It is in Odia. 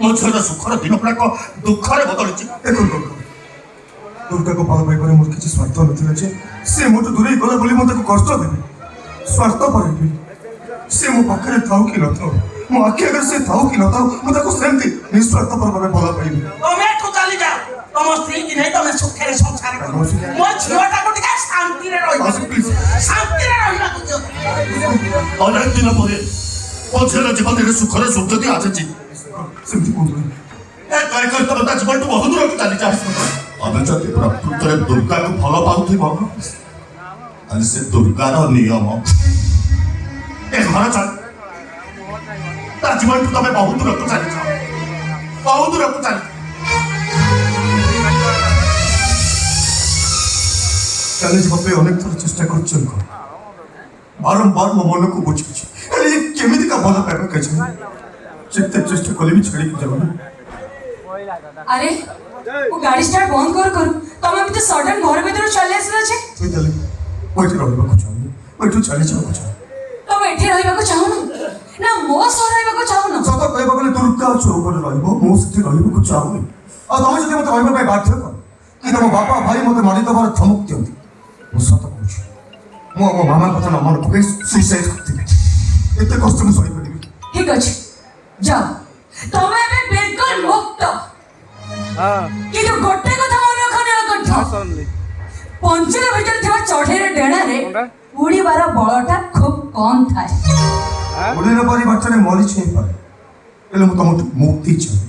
ମୋ ଝିଅର ସୁଖର ଦିନ ଗୁଡ଼ାକ ଦୁଃଖରେ ବଦଳିଛି। ଦୁର୍ଗାକୁ ଭଲ ପାଇବାରେ ମୋର କିଛି ସ୍ୱାର୍ଥ ନଥିଲା ଯେ ସେ ମୋଠୁ ଦୂରେଇ ଗଲା ବୋଲି ମୁଁ ତାକୁ କଷ୍ଟ ଦେବି, ସ୍ୱାର୍ଥ ପରେବି। ସେ ମୋ ପାଖରେ ଥାଉ କି ନଥାଉ, ମୋ ଆଖି ଆଗରେ ସେ ଥାଉ କି ନଥାଉ, ମୁଁ ତାକୁ ସେମିତି ନିଃସ୍ୱାର୍ଥପର ଭାବେ ଭଲ ପାଇବି। ତମେ ଏଠୁ ଚାଲି ଯାଅ, ତମ ସ୍ତ୍ରୀ କି ନେଇ ତମେ ସୁଖରେ ସଂସାର କର। ମୋ ଝିଅଟାକୁ ଟିକେ ଶାନ୍ତିରେ ରହିବାକୁ ଦିଅ। ଅନେକ ଦିନ ପରେ ମୋ ଝିଅର ଜୀବନରେ ସୁଖର ସୌନ୍ଦର୍ଯ୍ୟ ଆସିଛି। ସେମିତି କୁହନ୍ତୁ। ତମେ ତା ଜୀବନଠୁ ବହୁତ ଦୂରକୁ ଚାଲିଛ। ତମେ ଯଦି ପ୍ରକୃତରେ ଦୁର୍ଗାକୁ ଭଲ ପାଉଥିବ, ତାହେଲେ ସେ ଦୁର୍ଗାର ନିୟମ ଏ ଘର ଚାଲ। ତା ଜୀବନଠୁ ତମେ ବହୁତ ଦୂରକୁ ଚାଲିଛ, ବହୁତ ଦୂରକୁ ଚାଲିଛ। ଚାଲିଯିବା ପାଇଁ ଅନେକ ଥର ଚେଷ୍ଟା କରୁଛି, ବାରମ୍ବାର ମୋ ମନକୁ ବୁଝୁଛି, ହେଲେ କେମିତିକା ଭଲ ପାଇବା କେଜାଣି ଯେତେ ଚେଷ୍ଟା କଲେ ବି ଛାଡ଼ିକି ଯାଉନି। अरे वो गाड़ी स्टार्ट बंद करू तमे भी तो सडन घर भीतर चले आसला छे। তুই তাহলে ওইଠି ରହିବାକୁ ଚାହୁଁନି, ওইଠୁ ଚାଲି ଯିବାକୁ ଚାହୁଁ। तमे एठी रहइबाको चाहुन ना मो सह रहइबाको चाहुन? ସତ କହିବାକୁ ଗଲେ ଦୁର୍ଗା ଚୌକରେ ରହିବ, ମୁଁ ସେଠି ରହିବାକୁ ଚାହୁଁନି। ଆଉ ତମେ ଯଦି ମତେ ରହିବା ପାଇଁ ବାଧ୍ୟ କର କି ତମ ବାପା ଭାଇ ମତେ ମାରି ଦେବାର ଧମକ ଦିଅନ୍ତି, ମୁଁ ସତ କହୁଛି ମୁଁ ଆମ ମାମା କଥା ନ ମନେ ପକାଇ ସୁଇସାଇଡ୍ କରିଦେବି। ଏତେ କଷ୍ଟ ମୁଁ ସହିପାରିବି। ठीक अछि जाओ तमे ଏବେ बिल्कुल मुक्त। କିନ୍ତୁ ଗୋଟେ କଥା ମନେ ରଖନି ଅକଣ୍ଠ, ପଞ୍ଚୁକ ଭିତରେ ଥିବା ଚଢେଇର ଡେଣାରେ ଉଡ଼ିବାର ବଳଟା ଖୁବ କମ୍ ଥାଏ। ଉଡ଼ିନ ପରି ବାଟରେ ମରିଛି ହେଇପାରେ, ହେଲେ ମୁଁ ତମଠୁ ମୁକ୍ତି ଚାହେଁ।